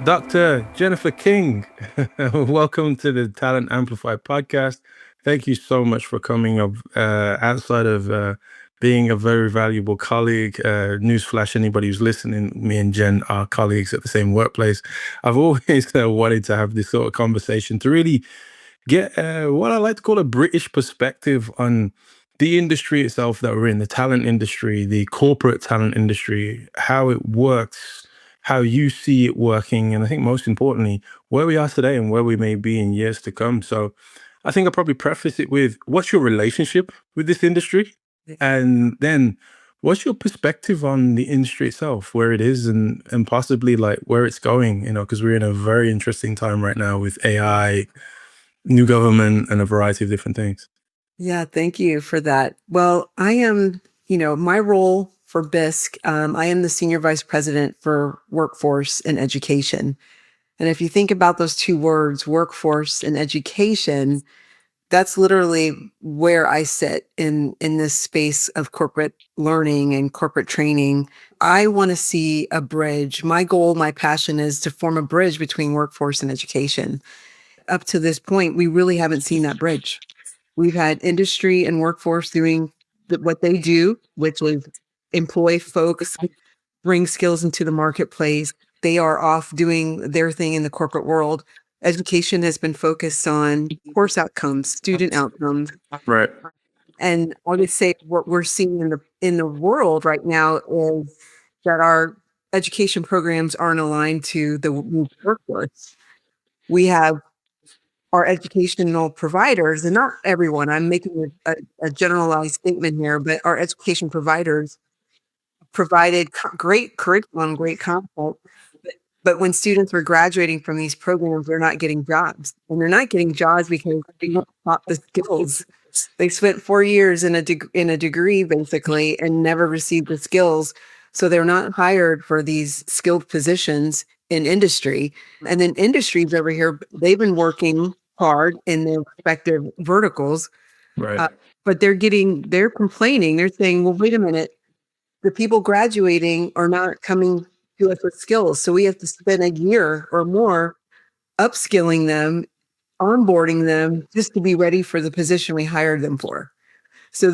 Dr. Jennifer King, welcome to the Talent Amplified podcast. Thank you so much for coming up. Outside of being a very valuable colleague, newsflash, anybody who's listening, me and Jen are colleagues at the same workplace. I've always wanted to have this sort of conversation to really get what I like to call a British perspective on the industry itself that we're in, the talent industry, the corporate talent industry, how it works, how you see it working, and I think most importantly, where we are today and where we may be in years to come. So I think I'll probably preface it with what's your relationship with this industry? And then what's your perspective on the industry itself, where it is and possibly like where it's going, because we're in a very interesting time right now with AI, new government, and a variety of different things. Yeah, thank you for that. Well, I am, my role for Bisk, I am the Senior Vice President for Workforce and Education. And if you think about those two words, workforce and education, that's literally where I sit in this space of corporate learning and corporate training. I want to see a bridge. My goal, my passion is to form a bridge between workforce and education. Up to this point, we really haven't seen that bridge. We've had industry and workforce doing what they do, which was employ folks, bring skills into the marketplace. They are off doing their thing in the corporate world. Education has been focused on course outcomes, student outcomes. Right. And I would say what we're seeing in the world right now is that our education programs aren't aligned to the workforce. We have our educational providers, and not everyone, I'm making a generalized statement here, but our education providers provided great curriculum, great content. But when students were graduating from these programs, they're not getting jobs. And they're not getting jobs because they don't taught the skills. They spent 4 years in a degree, basically, and never received the skills. So they're not hired for these skilled positions in industry. And then industries over here, they've been working hard in their respective verticals, Right. but they're complaining. They're saying, well, wait a minute, the people graduating are not coming to us with skills. So we have to spend a year or more upskilling them, onboarding them just to be ready for the position we hired them for. So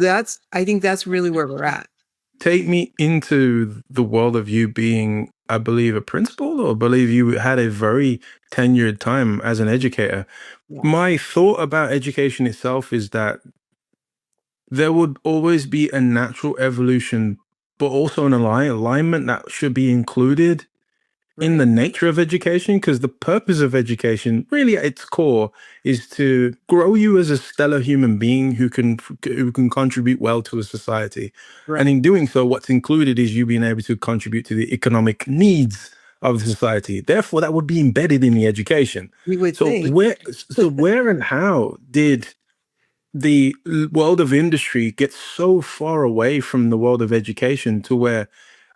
I think that's really where we're at. Take me into the world of you being, I believe, a principal, or I believe you had a very tenured time as an educator. Yeah. My thought about education itself is that there would always be a natural evolution, but also an alignment that should be included in the nature of education, because the purpose of education really at its core is to grow you as a stellar human being who can contribute well to a society. Right. And in doing so, what's included is you being able to contribute to the economic needs of the society. Therefore, that would be embedded in the education. You would So think. where and how did the world of industry gets so far away from the world of education to where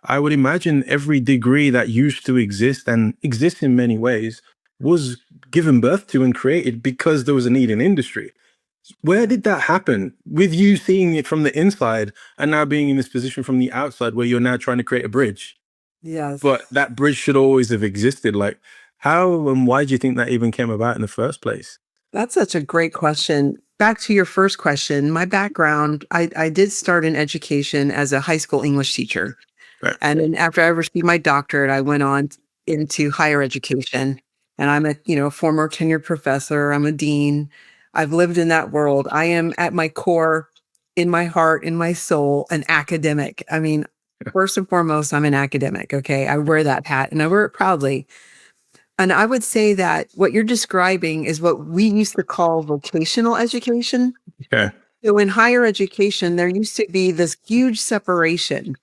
I would imagine every degree that used to exist and exists in many ways was given birth to and created because there was a need in industry. Where did that happen with you seeing it from the inside and now being in this position from the outside where you're now trying to create a bridge? Yes. But that bridge should always have existed. Like, how and why do you think that even came about in the first place? That's such a great question. Back to your first question, my background, I did start in education as a high school English teacher. Right. And then after I received my doctorate, I went on into higher education. And I'm a former tenured professor. I'm a dean. I've lived in that world. I am at my core, in my heart, in my soul, an academic. I mean, first and foremost, I'm an academic. Okay. I wear that hat and I wear it proudly. And I would say that what you're describing is what we used to call vocational education. Okay. So in higher education, there used to be this huge separation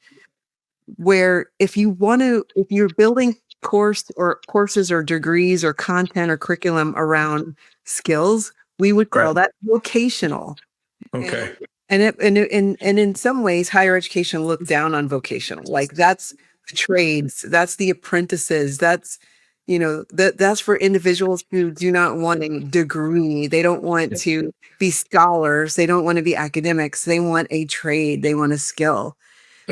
where if you're building courses or degrees or content or curriculum around skills, we would call that vocational. Okay. And in some ways, higher education looked down on vocational. Like that's the trades, that's the apprentices, that's for individuals who do not want a degree. They don't want to be scholars. They don't want to be academics. They want a trade. They want a skill.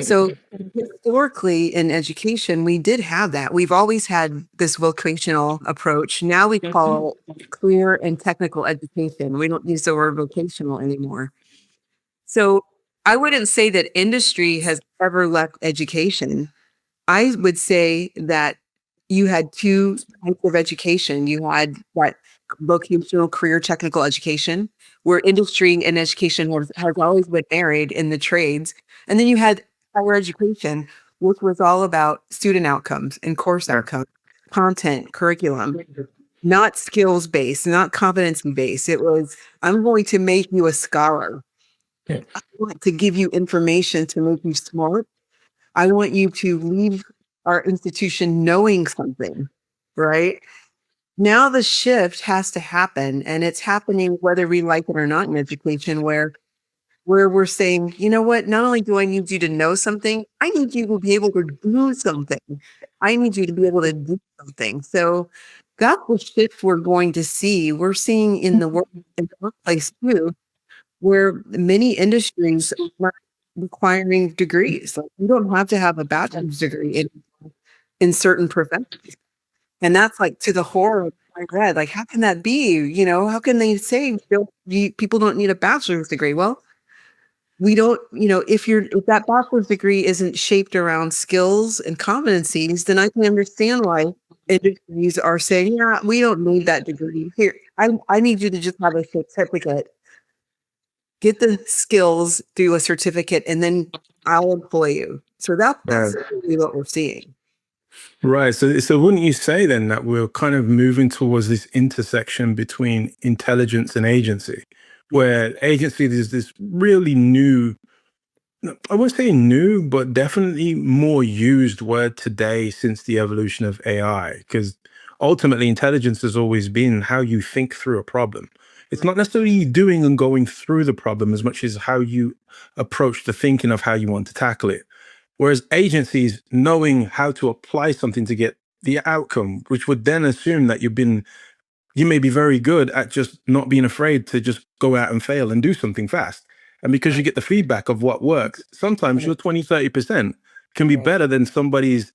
So historically in education, we did have that. We've always had this vocational approach. Now we call it career and technical education. We don't use the word vocational anymore. So I wouldn't say that industry has ever left education. I would say that you had two types of education. You had what vocational career technical education, where industry and education has always been married in the trades. And then you had higher education, which was all about student outcomes and course outcomes, content, curriculum, not skills based, not competency based. It was, I'm going to make you a scholar. I want to give you information to make you smart. I want you to leave our institution knowing something, right? Now the shift has to happen, and it's happening whether we like it or not in education, where we're saying, you know what, not only do I need you to know something, I need you to be able to do something. I need you to be able to do something. So that's the shift we're going to see. We're seeing in the workplace too, where many industries are requiring degrees. Like you don't have to have a bachelor's degree in certain professions. And that's like to the horror of my head. Like, how can that be? You know, how can they say people don't need a bachelor's degree? Well, we don't, if that bachelor's degree isn't shaped around skills and competencies, then I can understand why industries are saying, yeah, we don't need that degree. Here, I need you to just have a certificate, get the skills, do a certificate, and then I'll employ you. So that's really what we're seeing. Right. So wouldn't you say then that we're kind of moving towards this intersection between intelligence and agency, where agency is this really new, no, I won't say new, but definitely more used word today since the evolution of AI, because ultimately intelligence has always been how you think through a problem. It's not necessarily you doing and going through the problem as much as how you approach the thinking of how you want to tackle it. Whereas agencies knowing how to apply something to get the outcome, which would then assume that you may be very good at just not being afraid to just go out and fail and do something fast. And because you get the feedback of what works, sometimes your 20, 30% can be better than somebody's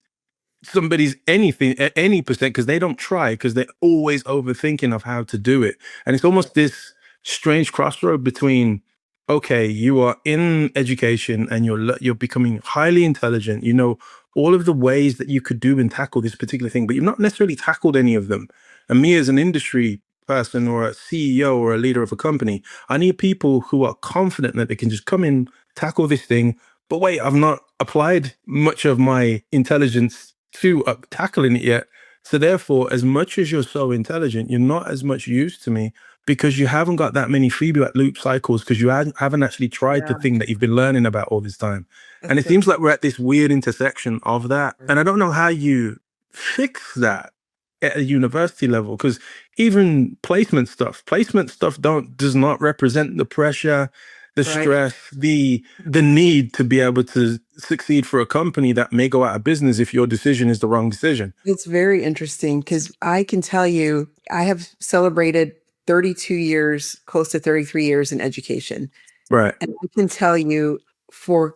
anything at any percent because they don't try because they're always overthinking of how to do it. And it's almost this strange crossroad between, okay, you are in education and you're becoming highly intelligent, you know all of the ways that you could do and tackle this particular thing, but you've not necessarily tackled any of them. And me as an industry person or a CEO or a leader of a company, I need people who are confident that they can just come in, tackle this thing. But wait, I've not applied much of my intelligence to tackling it yet. So therefore, as much as you're so intelligent, you're not as much use to me because you haven't got that many feedback loop cycles because you haven't actually tried the Yeah. thing that you've been learning about all this time. And it That's seems like we're at this weird intersection of that. And I don't know how you fix that at a university level because even placement stuff does not represent the pressure, the right. stress, the need to be able to succeed for a company that may go out of business if your decision is the wrong decision. It's very interesting because I can tell you, I have celebrated 32 years, close to 33 years in education. Right. And I can tell you for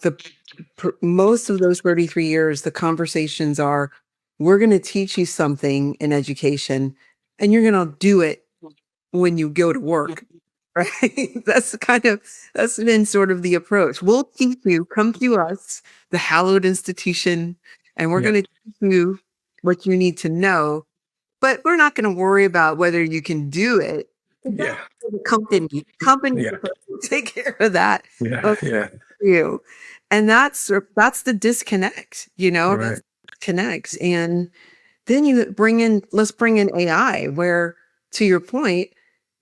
most of those 33 years, the conversations are, we're going to teach you something in education and you're going to do it when you go to work. Right? That's been sort of the approach. We'll teach you, come to us, the hallowed institution, and we're Yeah. going to teach you what you need to know, but we're not going to worry about whether you can do it. That's Yeah. the company Yeah. will take care of that Yeah. for Yeah. you. And that's the disconnect, that's Right. connects. And then let's bring in AI, where to your point,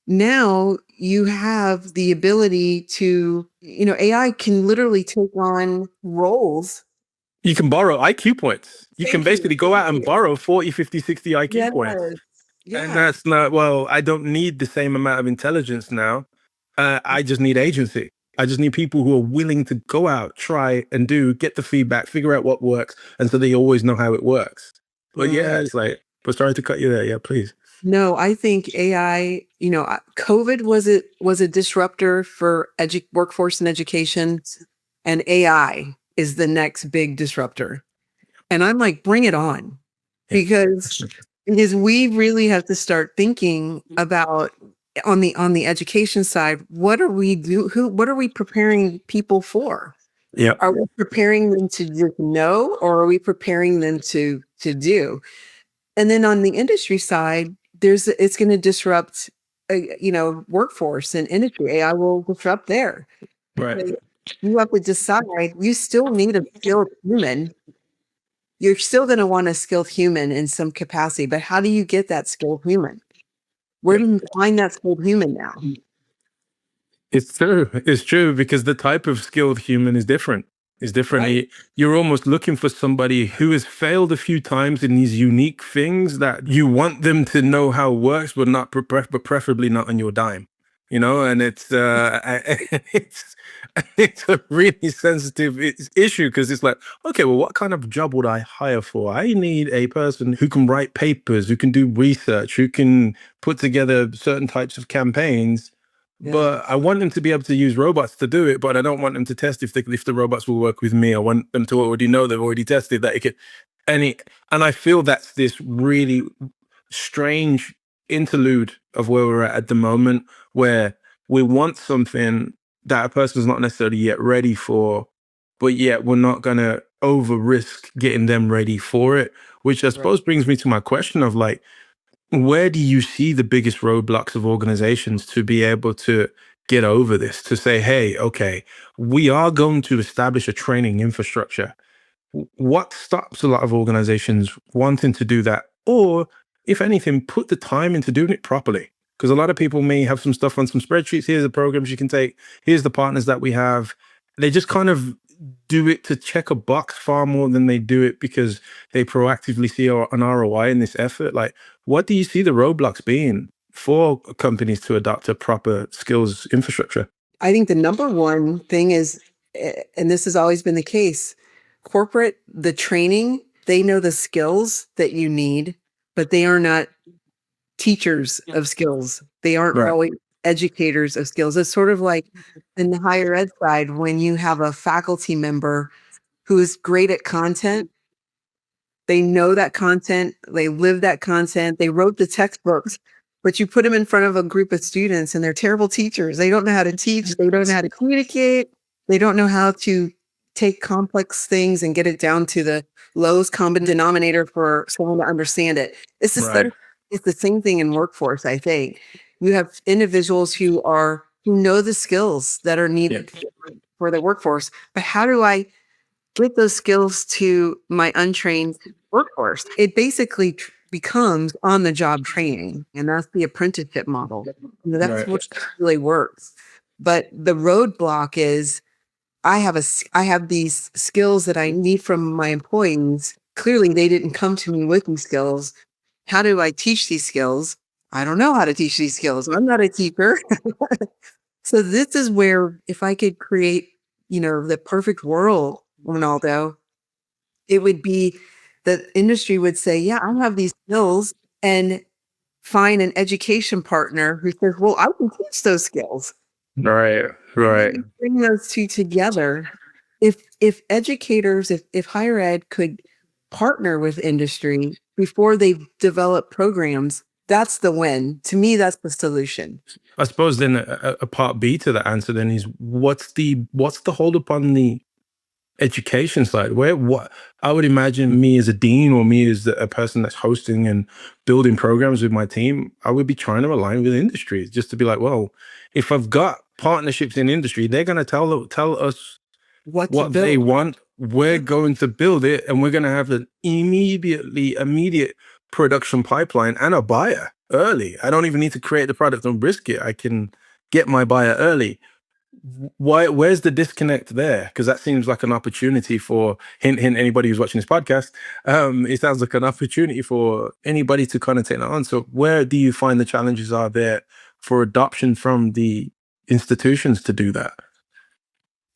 now you have the ability to, AI can literally take on roles. You can borrow IQ points. You can Thank you. basically go out and borrow 40, 50, 60 IQ Yes. points. And Yeah. that's not, well, I don't need the same amount of intelligence now. I just need agency. I just need people who are willing to go out, try and do, get the feedback, figure out what works. And so they always know how it works. But yeah, it's like, but sorry to cut you there. Yeah, please. No, I think AI, COVID was a disruptor for workforce and education, and AI. is the next big disruptor. And I'm like, bring it on. Because we really have to start thinking about on the education side, what are we what are we preparing people for? Yeah. Are we preparing them to just know, or are we preparing them to do? And then on the industry side, it's going to disrupt, workforce and industry. AI will disrupt there. Right. So you have to decide. You still need a skilled human. You're still going to want a skilled human in some capacity, but how do you get that skilled human? Where do you find that skilled human now? It's true. It's true because the type of skilled human is different. Is different. Right. You're almost looking for somebody who has failed a few times in these unique things that you want them to know how it works, but not but preferably not on your dime. And it's it's a really sensitive issue because it's like, okay, well, what kind of job would I hire for? I need a person who can write papers, who can do research, who can put together certain types of campaigns, Yeah. but I want them to be able to use robots to do it, but I don't want them to test if the robots will work with me. I want them to already know they've already tested that it could. And I feel that's this really strange interlude of where we're at the moment, where we want something that a person's not necessarily yet ready for, but yet we're not gonna over risk getting them ready for it. Which I Right. suppose brings me to my question of like, where do you see the biggest roadblocks of organizations to be able to get over this, to say, hey, okay, we are going to establish a training infrastructure? What stops a lot of organizations wanting to do that? Or, if anything, put the time into doing it properly. Because a lot of people may have some stuff on some spreadsheets. Here's the programs you can take. Here's the partners that we have. They just kind of do it to check a box far more than they do it because they proactively see an ROI in this effort. Like, what do you see the roadblocks being for companies to adopt a proper skills infrastructure? I think the number one thing is, and this has always been the case, corporate, the training, they know the skills that you need, but they are not teachers of skills. They aren't Right. always educators of skills. It's sort of like in the higher ed side, when you have a faculty member who is great at content, they know that content, they live that content, they wrote the textbooks, but you put them in front of a group of students and they're terrible teachers. They don't know how to teach, they don't know how to communicate, they don't know how to take complex things and get it down to the lowest common denominator for someone to understand it. It's the Right. same, it's the same thing in workforce, I think. You have individuals who know the skills that are Yeah. needed for the workforce, but how do I get those skills to my untrained workforce? It basically becomes on the job training, and that's the apprenticeship model. That's Right. what really works. But the roadblock is I have these skills that I need from my employees. Clearly, they didn't come to me with these skills. How do I teach these skills? I don't know how to teach these skills. I'm not a teacher. So this is where if I could create, the perfect world, Ronaldo, it would be that industry would say, yeah, I have these skills, and find an education partner who says, well, I can teach those skills. Right. And then Right. you bring those two together. If educators, if higher ed could partner with industry before they develop programs, that's the win. To me, that's the solution. I suppose then a part B to that answer then is, what's the hold up on the education side? Where what I would imagine, me as a dean or me as a person that's hosting and building programs with my team, I would be trying to align with industry just to be like, well, if I've got partnerships in industry, they're going to tell us What to what they build. want. We're Yeah. going to build it, and we're going to have an immediate production pipeline and a buyer early. I don't even need to create the product and risk it. I can get my buyer early. Where's the disconnect there? Because that seems like an opportunity for, hint hint, anybody who's watching this podcast. It sounds like an opportunity for anybody to kind of take that on. So where do you find the challenges are there for adoption from the institutions to do that?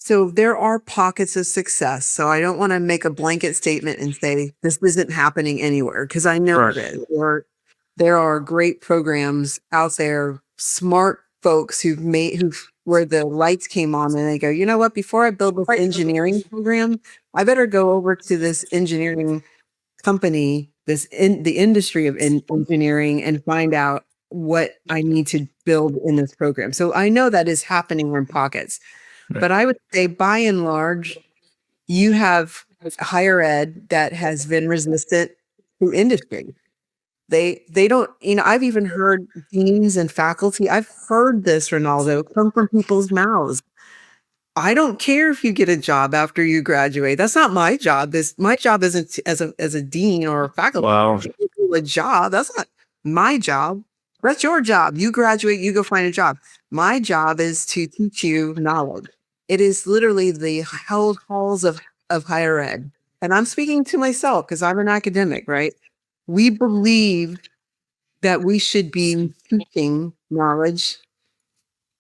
So there are pockets of success. So I don't want to make a blanket statement and say this isn't happening anywhere, because I know Right. it is. There are great programs out there, smart folks who've where the lights came on and they go, you know what, before I build this engineering program, I better go over to this engineering company, this in the industry of engineering and find out what I need to build in this program. So I know that is happening in pockets, Right. but I would say by and large, you have higher ed that has been resistant to industry. They don't, I've even heard deans and faculty, I've heard this, Ronaldo, come from people's mouths. I don't care if you get a job after you graduate. That's not my job. My job isn't as a dean or a faculty Wow. to give you a job. That's not my job. That's your job. You graduate, you go find a job. My job is to teach you knowledge. It is literally the held halls of higher ed. And I'm speaking to myself because I'm an academic, right? We believe that we should be teaching knowledge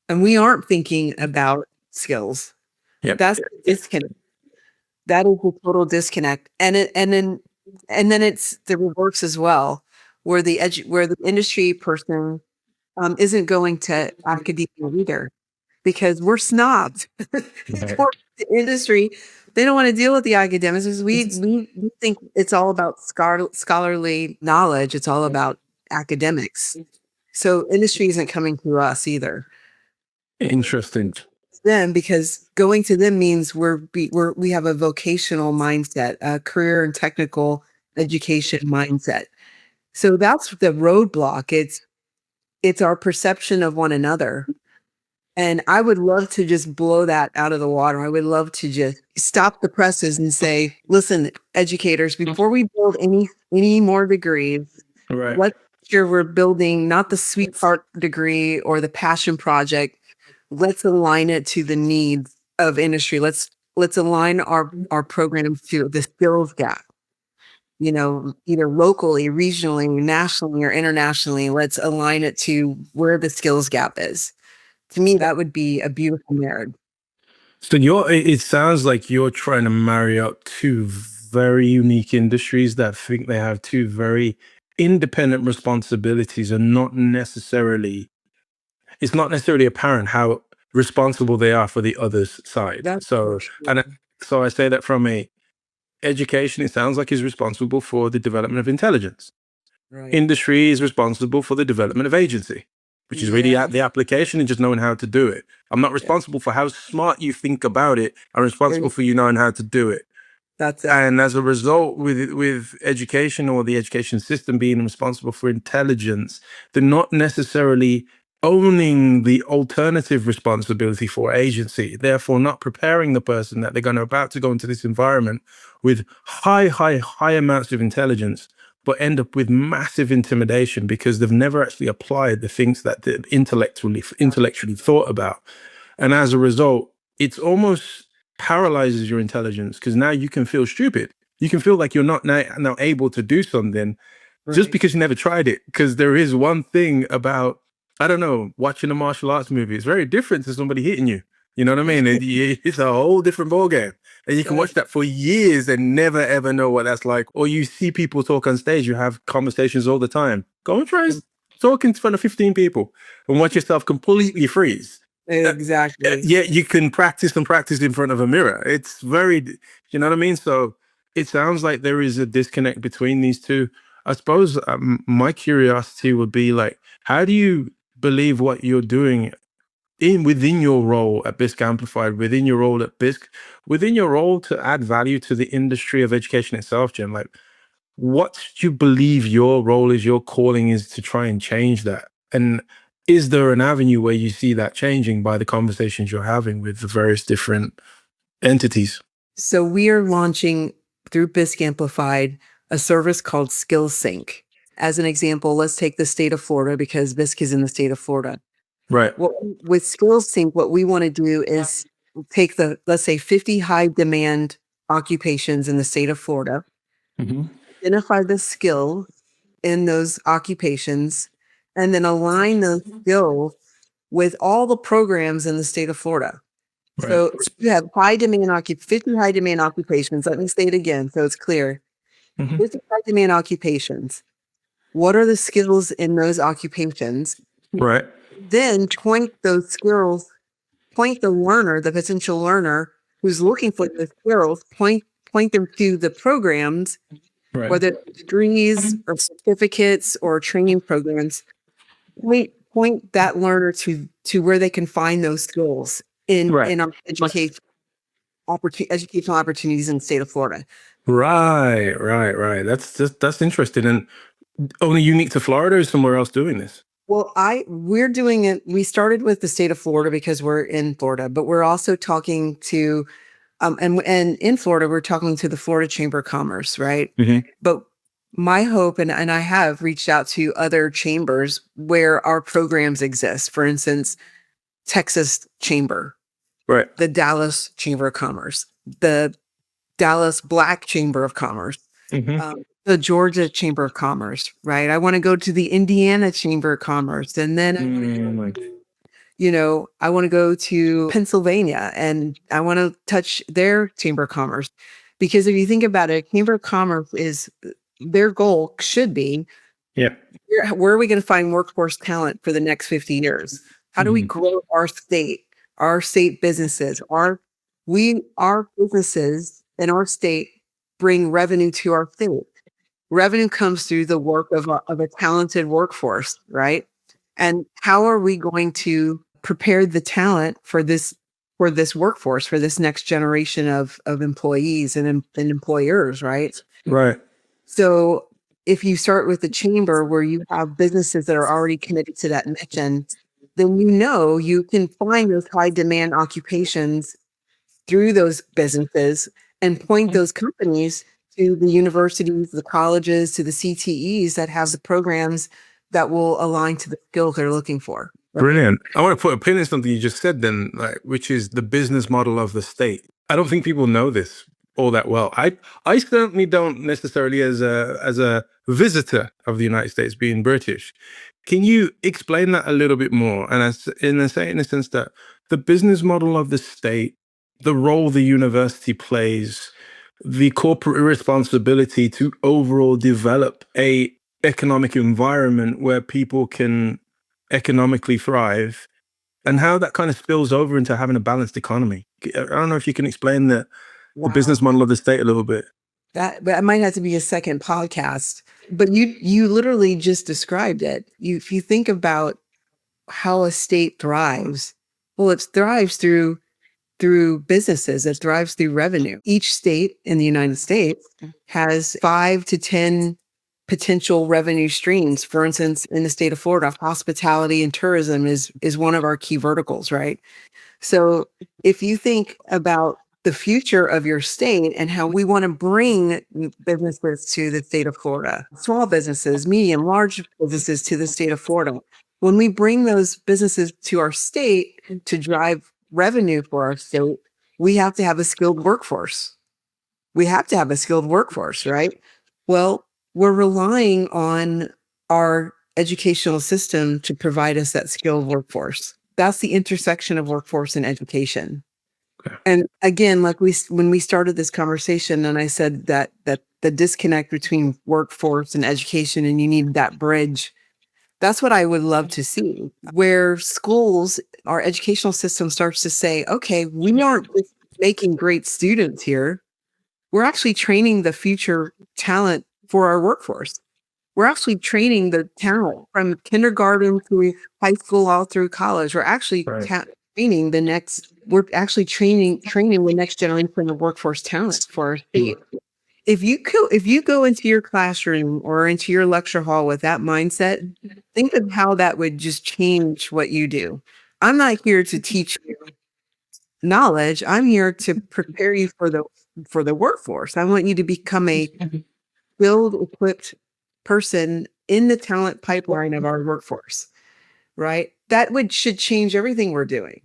and we aren't thinking about skills. Yep. That's the disconnect. That is a total disconnect. And then it's the reverse as well, where where the industry person isn't going to academia either because we're snobs. Right. For the industry, they don't want to deal with the academics because we think it's all about scholarly knowledge. It's all about academics. So industry isn't coming to us either. Interesting. Them because going to them means we have a vocational mindset, a career and technical education mindset. So that's the roadblock. It's our perception of one another. And I would love to just blow that out of the water. I would love to just stop the presses and say, listen, educators, before we build any more degrees, Right. let's make sure we're building not the sweetheart degree or the passion project. Let's align it to the needs of industry. Let's align our programs to the skills gap. Either locally, regionally, nationally, or internationally. Let's align it to where the skills gap is. To me, that would be a beautiful marriage. So it sounds like you're trying to marry up two very unique industries that think they have two very independent responsibilities and it's not necessarily apparent how responsible they are for the other's side. That's for So, sure. and so I say that from a education, it sounds like is responsible for the development of intelligence. Right. Industry is responsible for the development of agency, which is really Yeah. at the application and just knowing how to do it. I'm not Yeah. responsible for how smart you think about it. I'm responsible for you knowing how to do it. That's it. And as a result, with education or the education system being responsible for intelligence, they're not necessarily owning the alternative responsibility for agency, therefore not preparing the person that they're going to about to go into this environment with high amounts of intelligence, but end up with massive intimidation because they've never actually applied the things that they intellectually thought about. And as a result, it's almost paralyzes your intelligence because now you can feel stupid. You can feel like you're not now able to do something just Right. because you never tried it. Because there is one thing about, I don't know, watching a martial arts movie. It's very different to somebody hitting you. You know what I mean? It's a whole different ballgame. And you can watch that for years and never ever know what that's like. Or you see people talk on stage, you have conversations all the time. Go and try talk in front of 15 people and watch yourself completely freeze. Exactly. Yeah, you can practice and practice in front of a mirror. It's very, you know what I mean? So it sounds like there is a disconnect between these two. I suppose my curiosity would be like, how do you believe what you're doing within your role at Bisk Amplified, within your role at Bisk, within your role to add value to the industry of education itself, Jim? Like, what do you believe your role is, your calling is to try and change that? And is there an avenue where you see that changing by the conversations you're having with the various different entities? So we are launching through Bisk Amplified a service called Skill Sync. As an example, let's take the state of Florida because Bisk is in the state of Florida. Right. With Skill Sync, what we want to do is take let's say 50 high demand occupations in the state of Florida, identify the skill in those occupations, and then align those skills with all the programs in the state of Florida. Right. So you have 50 high demand occupations. Let me say it again so it's clear. 50 high demand occupations. What are the skills in those occupations? Right. Then point those skills point the learner, the potential learner who's looking for the skills, point them to the programs, Right. whether it's degrees or certificates or training programs. Point that learner to where they can find those skills Right. in our educational opportunities in the state of Florida. Right. That's interesting, and only unique to Florida, or somewhere else doing this? Well, we're doing it. We started with the state of Florida because we're in Florida, but we're also talking to, and in Florida, we're talking to the Florida Chamber of Commerce, right? Mhm. But my hope, and I have reached out to other chambers where our programs exist. For instance, Texas Chamber, Right. the Dallas Chamber of Commerce, the Dallas Black Chamber of Commerce, Mhm. the Georgia Chamber of Commerce, right? I want to go to the Indiana Chamber of Commerce, and then I want to go to Pennsylvania and I want to touch their Chamber of Commerce. Because if you think about it, Chamber of Commerce is their goal should be Yeah. where are we going to find workforce talent for the next 50 years? How do we grow our state businesses? Our businesses in our state bring revenue to our state. Revenue comes through the work of a talented workforce, right? And how are we going to prepare the talent for this workforce, for this next generation of employees and employers, right? Right. So if you start with the chamber where you have businesses that are already committed to that mission, then you can find those high demand occupations through those businesses and point those companies to the universities, the colleges, to the CTEs that have the programs that will align to the skills they're looking for. Brilliant. I want to put a pin in something you just said then, which is the business model of the state. I don't think people know this all that well. I certainly don't necessarily, as a visitor of the United States, being British. Can you explain that a little bit more? And in a sense that the business model of the state, the role the university plays, the corporate responsibility to overall develop a economic environment where people can economically thrive, and how that kind of spills over into having a balanced economy. I don't know if you can explain the business model of the state a little bit. That might have to be a second podcast, but you literally just described it. If you think about how a state thrives, well, it thrives through businesses. It thrives through revenue. Each state in the United States has 5 to 10 potential revenue streams. For instance, in the state of Florida, hospitality and tourism is one of our key verticals, right? So if you think about the future of your state and how we want to bring businesses to the state of Florida, small businesses, medium, large businesses to the state of Florida, when we bring those businesses to our state to drive revenue for our state, we have to have a skilled workforce. We have to have a skilled workforce, right? Well, we're relying on our educational system to provide us that skilled workforce. That's the intersection of workforce and education. Okay. And again, like when we started this conversation and I said that the disconnect between workforce and education and you need that bridge, that's what I would love to see, where schools, our educational system starts to say, okay, we aren't just making great students here. We're actually training the future talent for our workforce. We're actually training the talent from kindergarten through high school all through college. We're actually training the next. We're actually training the next generation of workforce talent for our state. If you go into your classroom or into your lecture hall with that mindset, think of how that would just change what you do. I'm not here to teach you knowledge. I'm here to prepare you for the workforce. I want you to become a skilled, equipped person in the talent pipeline of our workforce, right? That should change everything we're doing.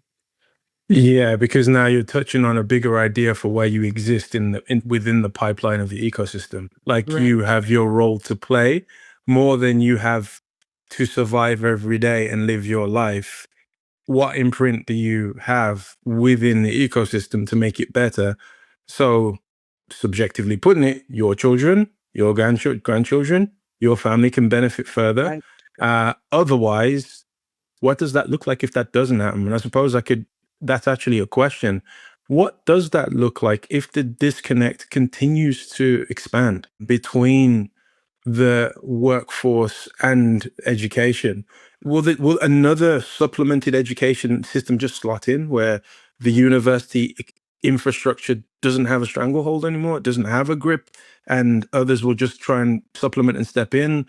Yeah, because now you're touching on a bigger idea for why you exist within the pipeline of the ecosystem. Like Right. you have your role to play more than you have to survive every day and live your life. What imprint do you have within the ecosystem to make it better? So, subjectively putting it, your children, your grandchildren, your family can benefit further. Right. Otherwise, what does that look like if that doesn't happen? And I suppose I could that's actually a question. What does that look like if the disconnect continues to expand between the workforce and education? Will another supplemented education system just slot in where the university infrastructure doesn't have a stranglehold anymore? It doesn't have a grip, and others will just try and supplement and step in.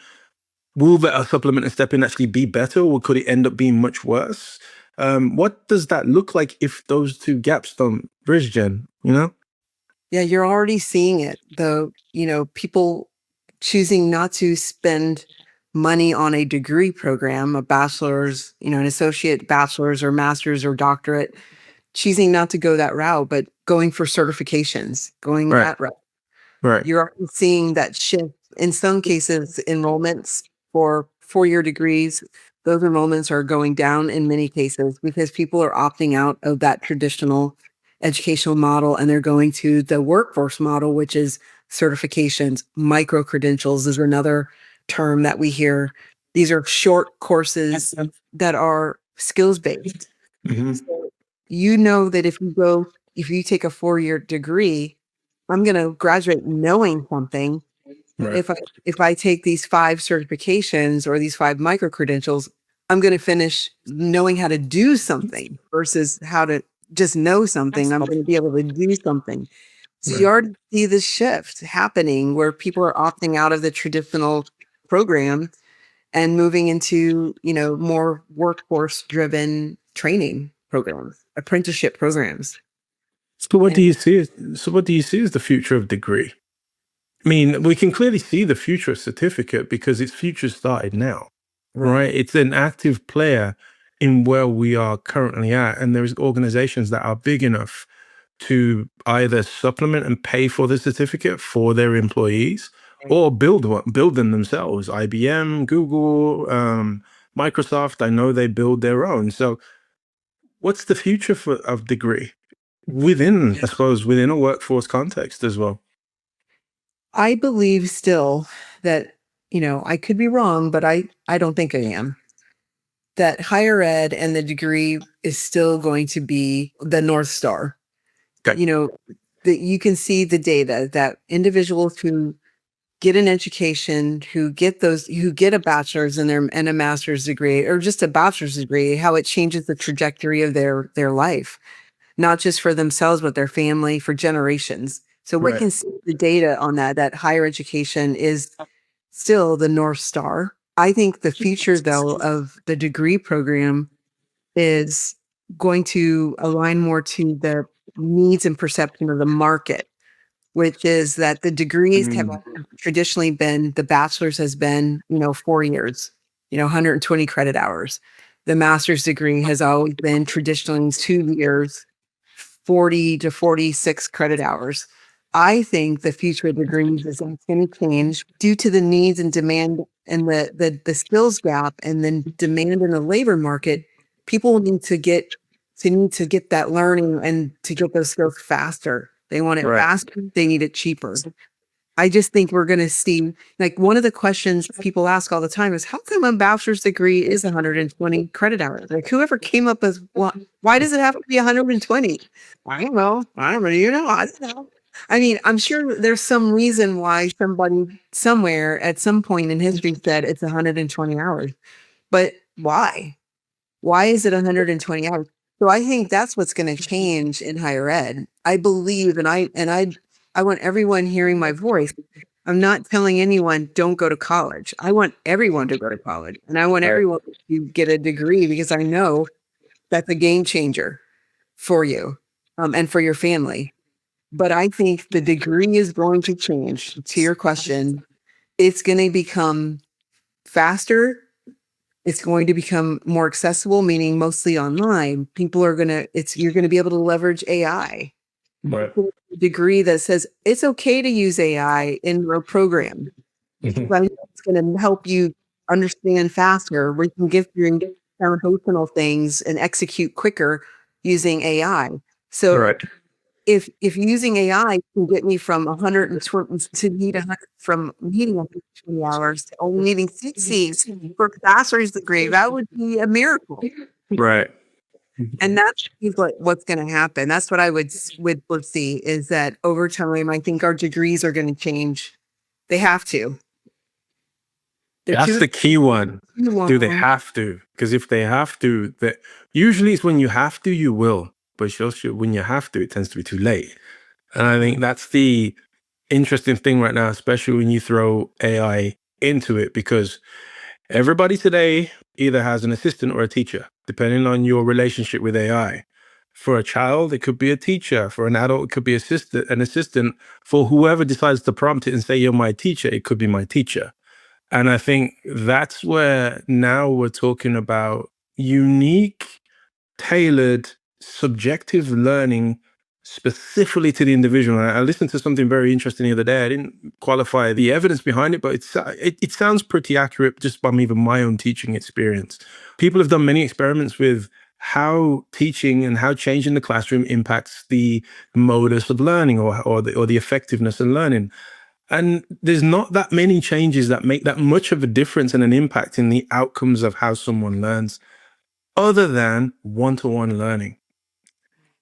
Will that supplement and step in actually be better, or could it end up being much worse? What does that look like if those two gaps don't bridge, Jen? You know? Yeah, you're already seeing it, though, people choosing not to spend money on a degree program, a bachelor's, an associate bachelor's or master's or doctorate, choosing not to go that route, but going for certifications, going Right. that route. Right. You're already seeing that shift. In some cases, enrollments for four-year degrees, those enrollments are going down in many cases because people are opting out of that traditional educational model and they're going to the workforce model, which is certifications. Micro credentials is another term that we hear. These are short courses that are skills based. Hmm. So you know that if you take a four-year degree, I'm going to graduate knowing something. Right. If I take these five certifications or these five micro credentials, I'm going to finish knowing how to do something versus how to just know something. I'm going to be able to do something. So you Right. already see this shift happening where people are opting out of the traditional program and moving into, more workforce driven training programs, apprenticeship programs. So what And do you see? So what do you see as the future of degree? I mean, we can clearly see the future of certificate because its future started now, right. right? It's an active player in where we are currently at, and there's organizations that are big enough to either supplement and pay for the certificate for their employees or build them themselves. IBM, Google, Microsoft, I know they build their own. So what's the future of degree within, I suppose, within a workforce context as well? I believe still that, I could be wrong, but I don't think I am. That higher ed and the degree is still going to be the North Star. Okay. You know, that you can see the data that individuals who get an education, who get a bachelor's and a master's degree, or just a bachelor's degree, how it changes the trajectory of their life, not just for themselves, but their family for generations. So we Right. can see the data on that higher education is still the North Star. I think the future, though, of the degree program is going to align more to the needs and perception of the market, which is that the degrees have Mm. traditionally been, the bachelor's has been, 4 years, 120 credit hours. The master's degree has always been traditionally 2 years, 40 to 46 credit hours. I think the future of degrees is going to change due to the needs and demand and the skills gap and then demand in the labor market. People need to get that learning and to get those skills faster. They want it Right. faster, they need it cheaper. I just think we're going to see, like, one of the questions people ask all the time is, how come a bachelor's degree is 120 credit hours? Like, whoever came up with why does it have to be 120? I don't know. I don't know. I don't know. I mean, I'm sure there's some reason why somebody somewhere at some point in history said it's 120 hours, but why? Why is it 120 hours? So I think that's what's going to change in higher ed. I believe, I want everyone hearing my voice. I'm not telling anyone don't go to college. I want everyone to go to college, and I want Right. everyone to get a degree because I know that's a game changer for you, and for your family. But I think the degree is going to change. To your question, it's going to become faster, it's going to become more accessible, meaning mostly online. You're going to be able to leverage AI. Right. A degree that says it's okay to use AI in your program. Mhm. But it's going to help you understand faster. We can give you foundational things and execute quicker using AI. So Right. if using AI can get me from 120 to need 100 from needing 120 hours to only needing 60 for a bachelor's degree, that would be a miracle. Right. And that's what's going to happen. That's what I would foresee, is that over time, I think our degrees are going to change. They have to. They're That's too the key one. Do they long. have to? Because if they have to, that usually it's when you have to, you will. But it's also when you have to, it tends to be too late. And I think that's the interesting thing right now, especially when you throw AI into it, because everybody today either has an assistant or a teacher, depending on your relationship with AI. For a child, it could be a teacher. For an adult, it could be an assistant. For whoever decides to prompt it and say, "You're my teacher," it could be my teacher. And I think that's where now we're talking about unique, tailored, subjective learning specifically to the individual. And I listened to something very interesting the other day. I didn't qualify the evidence behind it, but it sounds pretty accurate just by even my own teaching experience. People have done many experiments with how teaching and how changing the classroom impacts the modus of learning, or the effectiveness of learning. And there's not that many changes that make that much of a difference and an impact in the outcomes of how someone learns, other than one-to-one learning.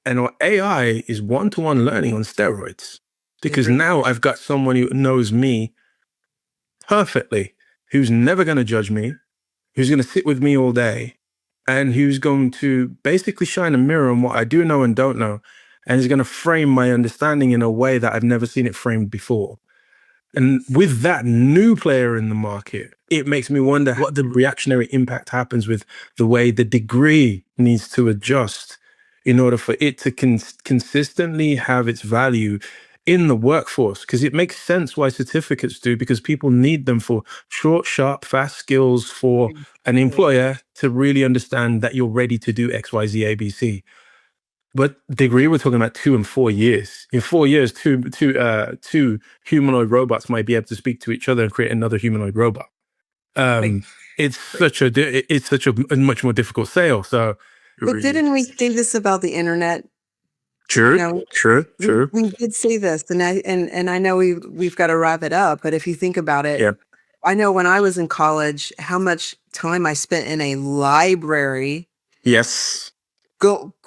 And what AI is one-to-one learning on steroids. It Because really now I've got someone who knows me perfectly, who's never going to judge me, who's going to sit with me all day, and who's going to basically shine a mirror on what I do know and don't know, and is going to frame my understanding in a way that I've never seen it framed before. And with that new player in the market, it makes me wonder what the reactionary impact happens with the way the degree needs to adjust in order for it to consistently have its value in the workforce. Because it makes sense why certificates do, because people need them for short, sharp, fast skills for an employer to really understand that you're ready to do X, Y, Z, A, B, C. But degree, we're talking about 2 and 4 years. In 4 years, two humanoid robots might be able to speak to each other and create another humanoid robot. like. Um, it's such a much more difficult sale. So, But didn't we say this about the internet? You true, know, true, true. we did say this, and I know we've got to wrap it up. But if you think about it, Yeah. I know when I was in college, how much time I spent in a library Yes.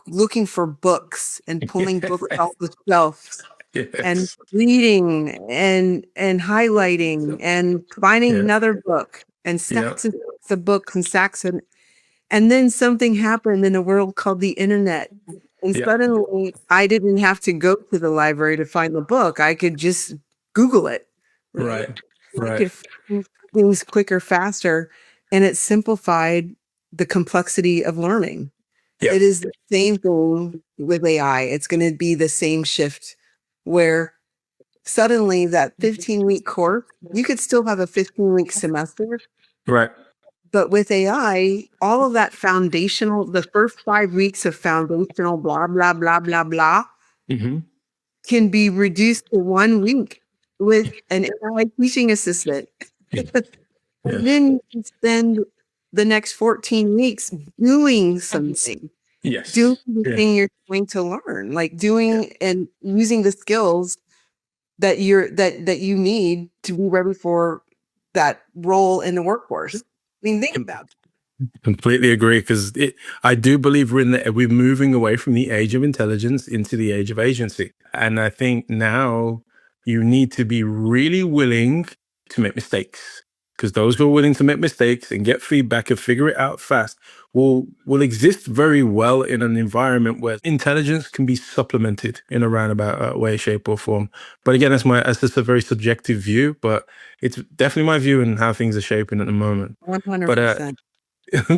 looking for books and pulling books off the shelves and Yes. reading and highlighting and finding Yeah. another book and Yeah. stacks and stacks of books and stacks, and then something happened in a world called the internet. And Yeah. suddenly I didn't have to go to the library to find the book. I could just Google it. Right. Right. I Right. could find things quicker, faster, and it simplified the complexity of learning. Yeah. It is the same thing with AI. It's going to be the same shift where suddenly that 15-week course, you could still have a 15-week semester, Right. but with AI, all of that foundational, the first 5 weeks of foundational blah, blah, blah, blah, blah, Mm-hmm. can be reduced to 1 week with an AI teaching assistant. And Yes. then you can spend the next 14 weeks doing something, doing Yes. the Yeah. thing you're going to learn, like doing and using the skills that you need to be ready for that role in the workforce. I mean, think about it. Completely agree, because I do believe we're moving away from the age of intelligence into the age of agency, and I think now you need to be really willing to make mistakes, because those who are willing to make mistakes and get feedback and figure it out fast will exist very well in an environment where intelligence can be supplemented in a roundabout way, shape, or form. But again, that's just a very subjective view, but it's definitely my view and how things are shaping at the moment. But 100%.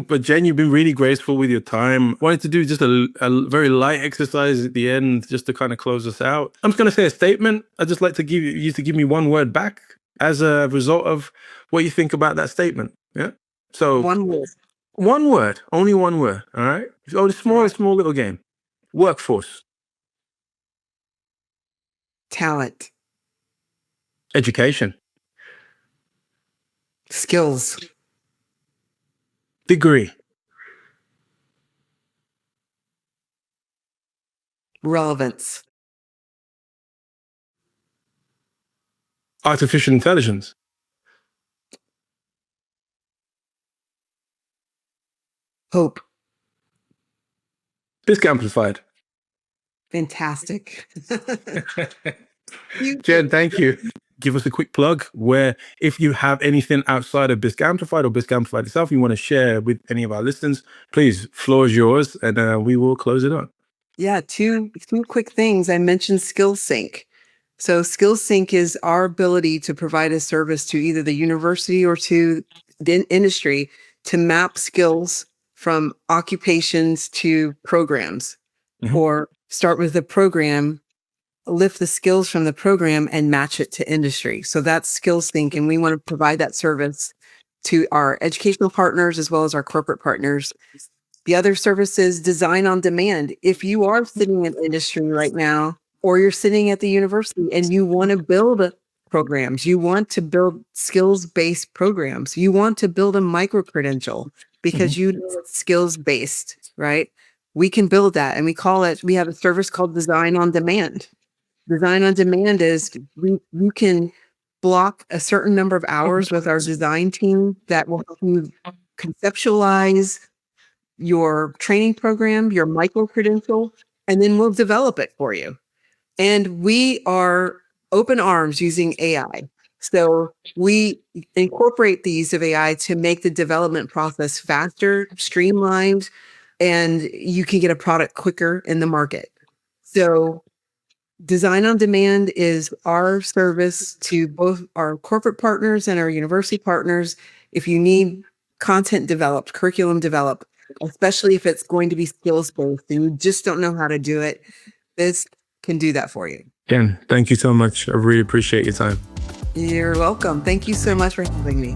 but Jen, you've been really graceful with your time. Wanted to do just a very light exercise at the end, just to kind of close us out. I'm just going to say a statement. I'd just like to give you to give me one word back as a result of what you think about that statement. Yeah. So One word, one word, only one word. All right. Oh, the small little game. Workforce, talent, education, skills, degree, relevance, artificial intelligence, hope, Bisk Amplified. Fantastic. You Jen, thank you. Give us a quick plug where if you have anything outside of Bisk Amplified or Bisk Amplified itself you want to share with any of our listeners, please, floor is yours, and we will close it on. Yeah, two quick things. I mentioned Skills Sync. So Skills Sync is our ability to provide a service to either the university or to the industry to map skills from occupations to programs, or start with the program, lift the skills from the program and match it to industry. So that's Skills Sync, and we want to provide that service to our educational partners as well as our corporate partners. The other service is Design on Demand. If you are sitting in industry right now, or you're sitting at the university and you want to build programs, you want to build skills-based programs, you want to build a micro-credential because you know it's skills-based, right? We can build that, and we have a service called Design on Demand. Design on Demand is you can block a certain number of hours with our design team that will help you conceptualize your training program, your micro credential, and then we'll develop it for you. And we are open arms using AI. So we incorporate the use of AI to make the development process faster, streamlined, and you can get a product quicker in the market. So Design on Demand is our service to both our corporate partners and our university partners. If you need content developed, curriculum developed, especially if it's going to be skills-based and you just don't know how to do it, this can do that for you. Jen, thank you so much. I really appreciate your time. You're welcome. Thank you so much for having me.